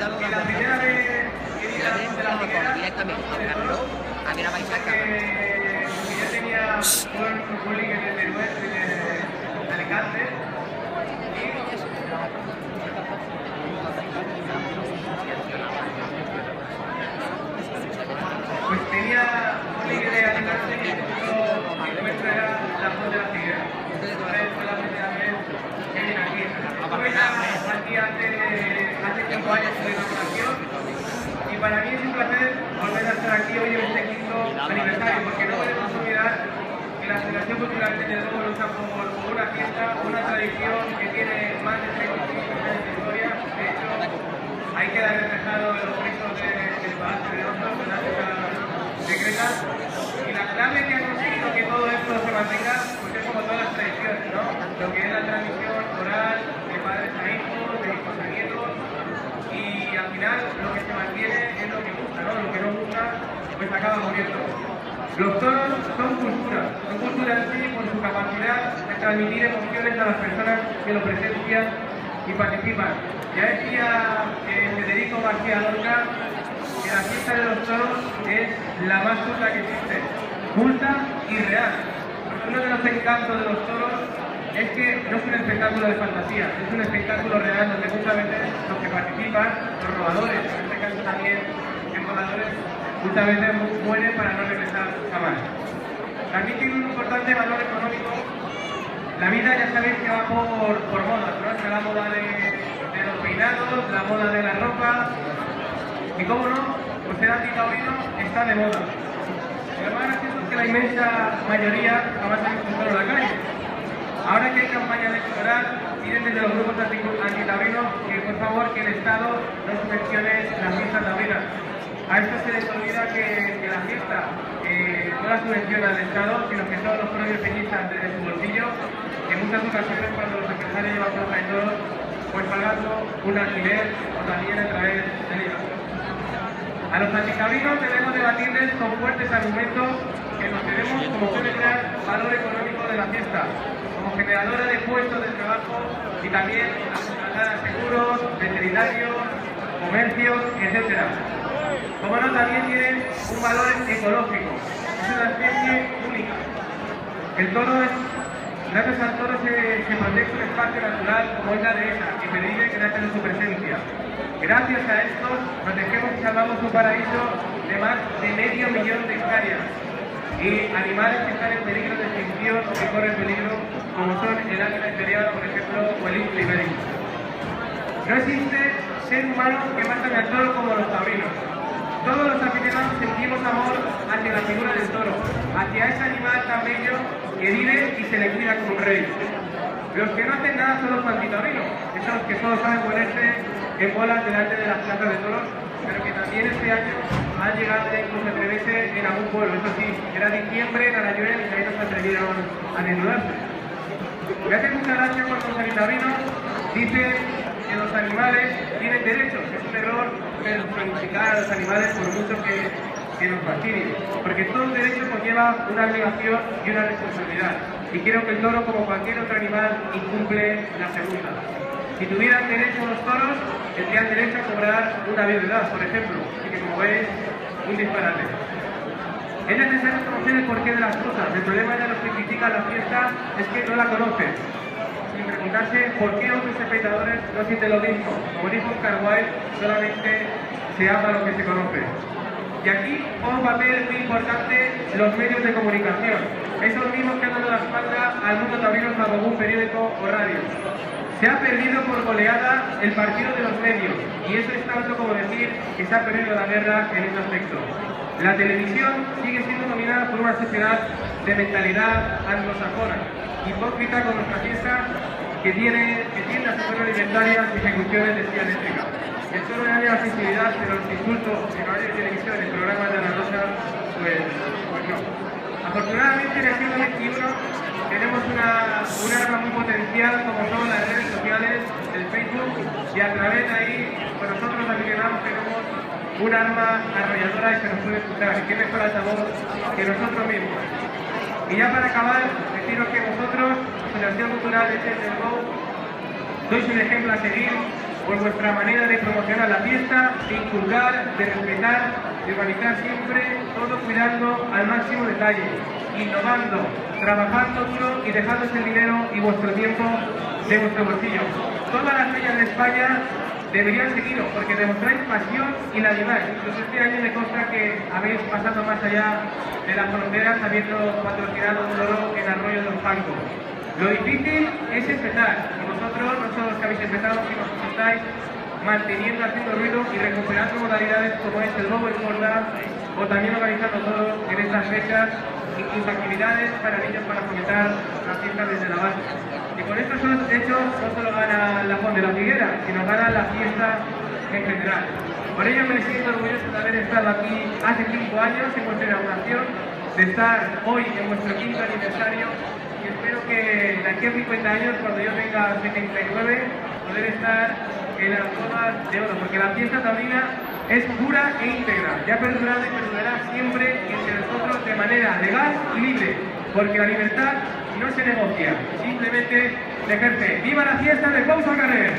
la primera vez que vi de la figuera, directamente a ver a Baisaca. que yo tenía un bullying en el Teruel de Alicante. Pues tenía un bullying de Alicante y el nuestro era la Foz de la Figuera. Entonces fue la primera vez que vine aquí. Aquí hace 5 años de inauguración. Y para mí es un placer volver a estar aquí hoy en este quinto aniversario, porque no podemos olvidar que la Federación Cultural de Lobo lucha por una fiesta, una tradición que tiene más de 35 años de historia. De hecho, ahí queda reflejado en los frisos del Palacio de Osos, en las escalas secretas. Y la clave que ha conseguido que todo esto se mantenga, pues es como todas las tradiciones, ¿no? Lo que es la transmisión oral, de padres a hijos, de hijos a nietos. Y al final lo que se mantiene es lo que gusta, ¿no? Lo que no gusta pues acaba muriendo. Los toros son cultura en sí por su capacidad de transmitir emociones a las personas que lo presencian y participan. Ya decía Federico García Lorca que la fiesta de los toros es la más culta que existe, culta y real. Porque uno de los encantos de los toros es que no es un espectáculo de fantasía, es un espectáculo real donde muchas veces los que participan, los robadores, en este caso también voladores, muchas veces mueren para no regresar jamás. También tiene un importante valor económico. La vida ya sabéis que va por modas, ¿no? Está la moda de los peinados, la moda de la ropa, y cómo no, pues ser antitaurino está de moda. Lo más gracioso es que la inmensa mayoría jamás ha visto un toro en la calle. Ahora que hay campaña electoral, piden desde los grupos antitaurinos que por favor que el Estado no subvencione las fiestas taurinas. A esto se les olvida que la fiesta no la subvenciona el Estado, sino que son los propios peñistas desde su bolsillo, que en muchas ocasiones cuando los empresarios llevan plaza de toros, pues pagando un alquiler o también a través del IVA. A los antitaurinos debemos debatirles con fuertes argumentos que nos tenemos como suele crear valor económico de la fiesta, como generadora de puestos de trabajo y también a contratar a seguros, veterinarios, comercios, etc. Como no, también tienen un valor ecológico, es una especie única. El toro es, gracias al toro se protege un espacio natural como es la dehesa, que pervive gracias a su presencia. Gracias a esto protegemos y salvamos un paraíso de más de medio millón de hectáreas y animales que están en peligro de extinción o que corren peligro, como son el águila imperial, por ejemplo, o el lince ibérico. No existe ser humano que mate al toro como los taurinos. Todos los aficionados sentimos amor hacia la figura del toro, hacia ese animal tan bello que vive y se le cuida como un rey. Los que no hacen nada son los antitaurinos, esos que solo saben ponerse en bolas delante de las plazas de toros, pero que también este año han llegado a incluso atreverse en algún pueblo. Eso sí, era diciembre en Arayuel y ahí no se atrevieron a desnudarse. Me hace mucha gracia cuando los antitaurinos dicen que los animales tienen derechos. Es un error personificar a los animales por mucho que nos fastidie, porque todo derecho conlleva una obligación y una responsabilidad. Y creo que el toro, como cualquier otro animal, incumple la segunda. Si tuvieran derecho los toros, tendrían derecho a cobrar una viudedad, por ejemplo, y que como veis, un disparate. Es necesario conocer el porqué de las cosas. El problema de los que critican la fiesta es que no la conocen. Sin preguntarse por qué otros espectadores no sienten lo mismo. Como dijo Oscar Wilde, solamente se ama lo que se conoce. Y aquí juega un papel muy importante los medios de comunicación. Esos mismos que han dado la espalda al mundo taurino bajo un periódico o radio. Se ha perdido por goleada el partido de los medios, y eso es tanto como decir que se ha perdido la guerra en este aspecto. La televisión sigue siendo dominada por una sociedad de mentalidad anglosajona, hipócrita con nuestra fiesta, que tiende a ser alimentaria y ejecuciones de silla eléctrica. El toro no la sensibilidad, pero los insultos en horario de televisión, en programas de Ana Rosa, pues no. Afortunadamente en el siglo XXI tenemos un arma muy potencial como son las redes sociales, el Facebook, y a través de ahí, pues nosotros los aficionados tenemos un arma arrolladora y se nos puede escuchar, y qué mejor altavoz que nosotros mismos. Y ya para acabar, deciros que vosotros, Asociación Cultural de Go, sois un ejemplo a seguir, por vuestra manera de promocionar la fiesta, de inculcar, de respetar, de organizar siempre, todo cuidando al máximo detalle, innovando, trabajando duro y dejándose el dinero y vuestro tiempo de vuestro bolsillo. Todas las fechas de España deberían seguiros porque demostráis pasión y la lleváis. Incluso este año me consta que habéis pasado más allá de las fronteras habiendo patrocinado un loro en Arroyo de los Pancos. Lo difícil es empezar, y vosotros no solo los que habéis empezado, sino que estáis manteniendo, haciendo ruido y recuperando modalidades como es el bobo y corda, o también organizando todo en estas fechas, incluso actividades para niños para fomentar las fiestas desde la base. Y con estos hechos no solo gana la Font de la Figuera, sino gana la fiesta en general. Por ello me siento orgulloso de haber estado aquí hace 5 años en vuestra inauguración, de estar hoy en vuestro 5º aniversario, y espero que de aquí a 50 años, cuando yo tenga 79, poder estar en las bodas de oro, porque la fiesta taurina es pura e íntegra, ya perdurado y perdurará siempre entre nosotros de manera legal y libre, porque la libertad no se negocia, simplemente se ejerce. ¡Viva la fiesta de Pous al Carrer!